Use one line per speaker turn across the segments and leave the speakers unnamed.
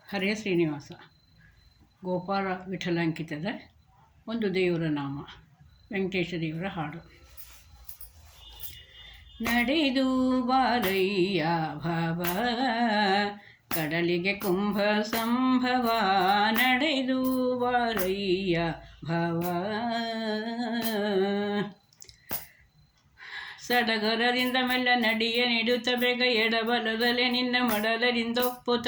ಹರೇ ಶ್ರೀನಿವಾಸ ಗೋಪಾಲ ವಿಠಲಾಂಕಿತದ ಒಂದು ದೇವರ ನಾಮ. ವೆಂಕಟೇಶ ದೇವರ ಹಾಡು. ನಡೆದು ಬಾರಯ್ಯ ಭವ ಕಡಲಿಗೆ ಕುಂಭ ಸಂಭವ, ನಡೆದು ಬಾರಯ್ಯ ಭವ ಸಡಗರದಿಂದ ಮೆಲ್ಲ ನಡಿಯ ನೀಡುತ್ತ ಬೇಗ ಎಡಬಲದಲೆ ನಿನ್ನ ಮಡಲರಿಂದೊಪ್ಪುತ್ತ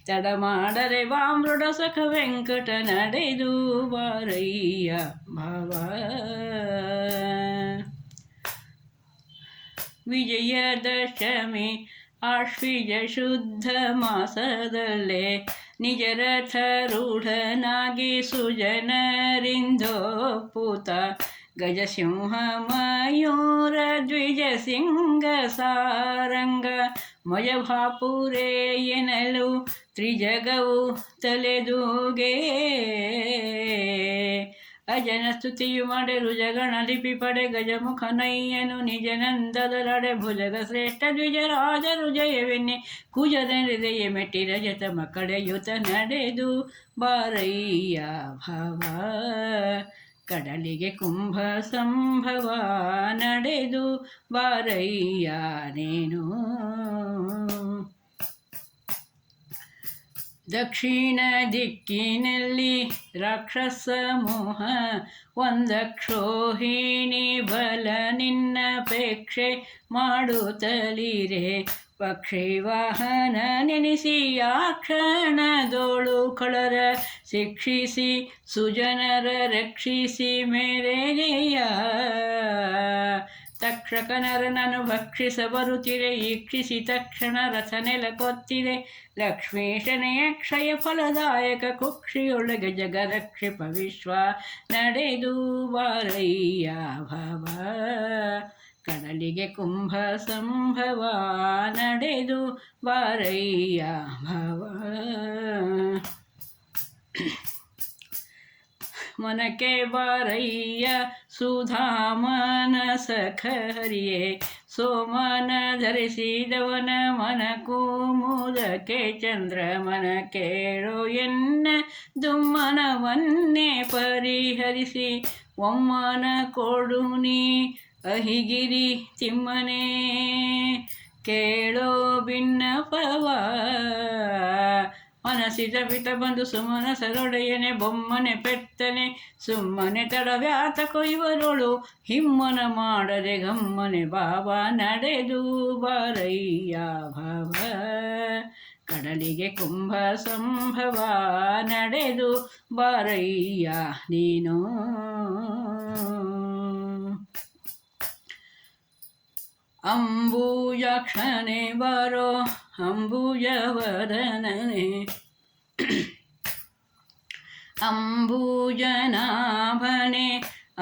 ತಡ ಮಾಡರೆ ವಾಮೃಡ ಸಖ ವೆಂಕಟ, ನಡೆದು ಬಾರಯ್ಯ ಭವ ವಿಜಯದಶಮಿ ಆಶ್ವಿಜ ಶುದ್ಧ ಮಾಸದಲ್ಲೇ ನಿಜ ರಥರೂಢನಾಗಿ ಸುಜನರಿಂದೊಪ್ಪುತ ಗಜಸಿಂಹ ಮಯೂರ ದ್ವಿಜ ಸಿಂಗ ಸಾರಂಗ ಮಯಭಾಪುರೇ ಎನ್ನಲು ತ್ರಿಜಗವು ತಲೆದೂಗೆ, ಅಜನ ಸ್ತುತಿಯು ಮಾಡೆರು ಜಗಣ ಲಿಪಿ ಪಡೆ ಗಜಮುಖನಯ್ಯನು ನಿಜನಂದದರಡೆ ಭುಜಗ ಶ್ರೇಷ್ಠ ದ್ವಿಜರಾಜರು ಜಯವೆನ್ನೆ ಕುಜದ ಹೃದಯ ಮೆಟ್ಟಿ ರಜತ ಮಕ್ಕಳೆಯುತ ನಡೆದು ಬಾರಯ್ಯ ಭವ ಕಡಲಿಗೆ ಕುಂಭ ಸಂಭವ, ನಡೆದು ಬಾರಯ್ಯ ನೀನು. ದಕ್ಷಿಣ ದಿಕ್ಕಿನಲ್ಲಿ ರಾಕ್ಷಸ ಮೋಹ ಒಂದಕ್ಷೋಹಿಣಿ ಬಲ ನಿನ್ನಪೇಕ್ಷೆ ಮಾಡುತ್ತಲಿರೆ, ಪಕ್ಷಿ ವಾಹನ ನೆನೆಸಿ ಆ ಕ್ಷಣದೋಳು ಕಳರ ಶಿಕ್ಷಿಸಿ ಸುಜನರ ರಕ್ಷಿಸಿ ಮೇರೆಗೆಯ ತಕ್ಷಕನರನನ್ನು ಭಕ್ಷಿಸ ಬರುತ್ತಿರೆ, ಈಕ್ಷಿಸಿ ತಕ್ಷಣ ರಥ ನೆಲಕೊತ್ತಿರೆ, ಲಕ್ಷ್ಮೀಶನೆಯ ಕ್ಷಯ ಫಲದಾಯಕ ಕುಕ್ಷಿಯೊಳಗೆ ಜಗರಕ್ಷಿಪ ವಿಶ್ವ, ನಡೆದು ಬಾರಯ್ಯ ಭವ ಕಡಲಿಗೆ ಕುಂಭ ಸಂಭವ, ನಡೆದು ಬಾರಯ್ಯ ಭವ ಮನಕ್ಕೆ ಬಾರಯ್ಯ ಸುಧಾಮನ ಸಖರಿಯೇ, ಸೋಮನ ಧರಿಸಿದವನ ಮನ ಕೂಮುದಕ್ಕೆ ಚಂದ್ರಮನ ಕೇಳೋ ಎನ್ನ ದುಮ್ಮನವನ್ನೇ ಪರಿಹರಿಸಿ, ಒಮ್ಮನ ಕೊಡು ನೀ ಅಹಿಗಿರಿ ತಿಮ್ಮನೆ ಕೇಳೋ ಬಿನ್ನಪವ, ಮನಸಿದ ಪಿತ ಬಂದು ಸುಮನ ಸರೊಡೆಯನೆ ಬೊಮ್ಮನೆ ಪೆತ್ತನೆ ಸುಮ್ಮನೆ ತಡವ್ಯಾತ ಕೊಯ್ವರೊಳು ಹಿಮ್ಮನ ಮಾಡದೆ ಗಮ್ಮನೆ ಬಾಬಾ, ನಡೆದು ಬಾರಯ್ಯ ಭವ ಕಡಲಿಗೆ ಕುಂಭ ಸಂಭವ, ನಡೆದು ಬಾರಯ್ಯ ನೀನು. ಅಂಬುಜಾಕ್ಷನೆ ಬಾರೋ ಅಂಬುಜವದನನೆ, ಅಂಬುಜನಾಭನೆ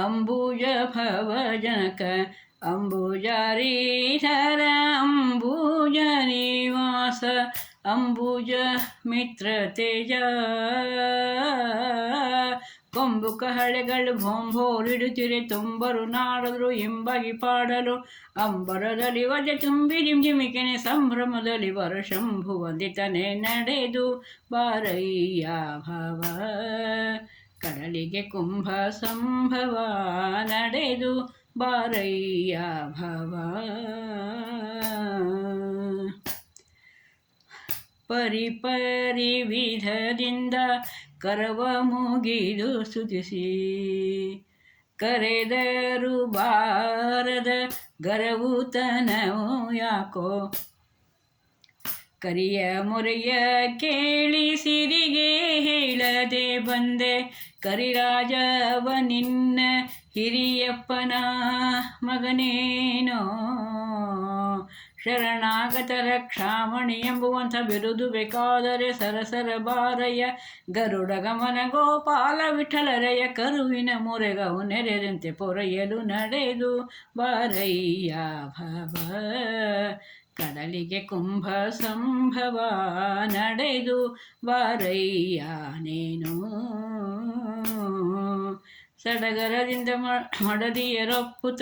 ಅಂಬುಜ ಭವಜನಕ, ಅಂಬುಜಾರೀಧರ ಅಂಬುಜ ನಿವಾಸ, ಅಂಬುಜ ಮಿತ್ರ ತೇಜ, ಕೊಂಬು ಕಹಳೆಗಳು ಭೋಂಬೋರಿಡುತ್ತಿರೆ ತುಂಬರು ನಾಡದ್ರು ಎಂಬಾಗಿ ಪಾಡಲು, ಅಂಬರದಲ್ಲಿ ವಜ ತುಂಬಿ ಜಿಮ್ಜಿಮಿಕೆನೆ ಸಂಭ್ರಮದಲ್ಲಿ ವರಶಂಭು ವಂದಿತನೆ, ನಡೆದು ಬಾರಯ್ಯ ಭವ ಕಡಲಿಗೆ ಕುಂಭ ಸಂಭವ, ನಡೆದು ಬಾರಯ್ಯ ಭವ ಪರಿಪರಿ ವಿಧದಿಂದ ಕರವ ಮುಗಿದು ಸ್ತುತಿಸಿ, ಕರೆದರು ಬಾರದ ಗರವುತನವು ಯಾಕೋ, ಕರಿಯ ಮೊರೆಯ ಕೇಳಿ ಸಿರಿಗೆ ಹೇಳದೆ ಬಂದೆ, ಕರಿರಾಜವ ನಿನ್ನ ಹಿರಿಯಪ್ಪನ ಮಗನೇನೋ, ಶರಣಾಗತ ರಕ್ಷಾಮಣಿ ಎಂಬುವಂಥ ಬಿರುದು ಬೇಕಾದರೆ ಸರಸರ ಬಾರಯ್ಯ, ಗರುಡ ಗಮನ ಗೋಪಾಲ ವಿಠಲರೆಯ ಕರುವಿನ ಮೊರೆಗವು ನೆರೆದಂತೆ ಪೊರೆಯಲು, ನಡೆದು ಬಾರಯ್ಯ ಭವ ಕಡಲಿಗೆ ಕುಂಭ ಸಂಭವ, ನಡೆದು ಬಾರಯ್ಯ ನೀನು. ಸಡಗರದಿಂದ ಮಡದಿಯರೊಪ್ಪುತ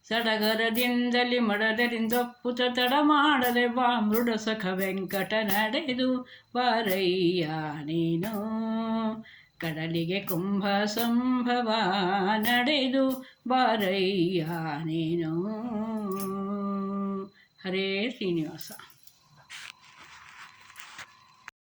ಸಡಗರದಿಂದಲಿ ಮಡದರಿಂದೊಪ್ಪುತ ತಡ ಮಾಡದೆ ಬಾ ಮೃಡ ಸಖ ವೆಂಕಟ ನಡೆದು ಬಾರಯ್ಯ ನೀನು ಕಡಲಿಗೆ ಕುಂಭ ಸಂಭವ ನಡೆದು ಬಾರಯ್ಯ ನೀನು. ಹರೇ ಶ್ರೀನಿವಾಸ.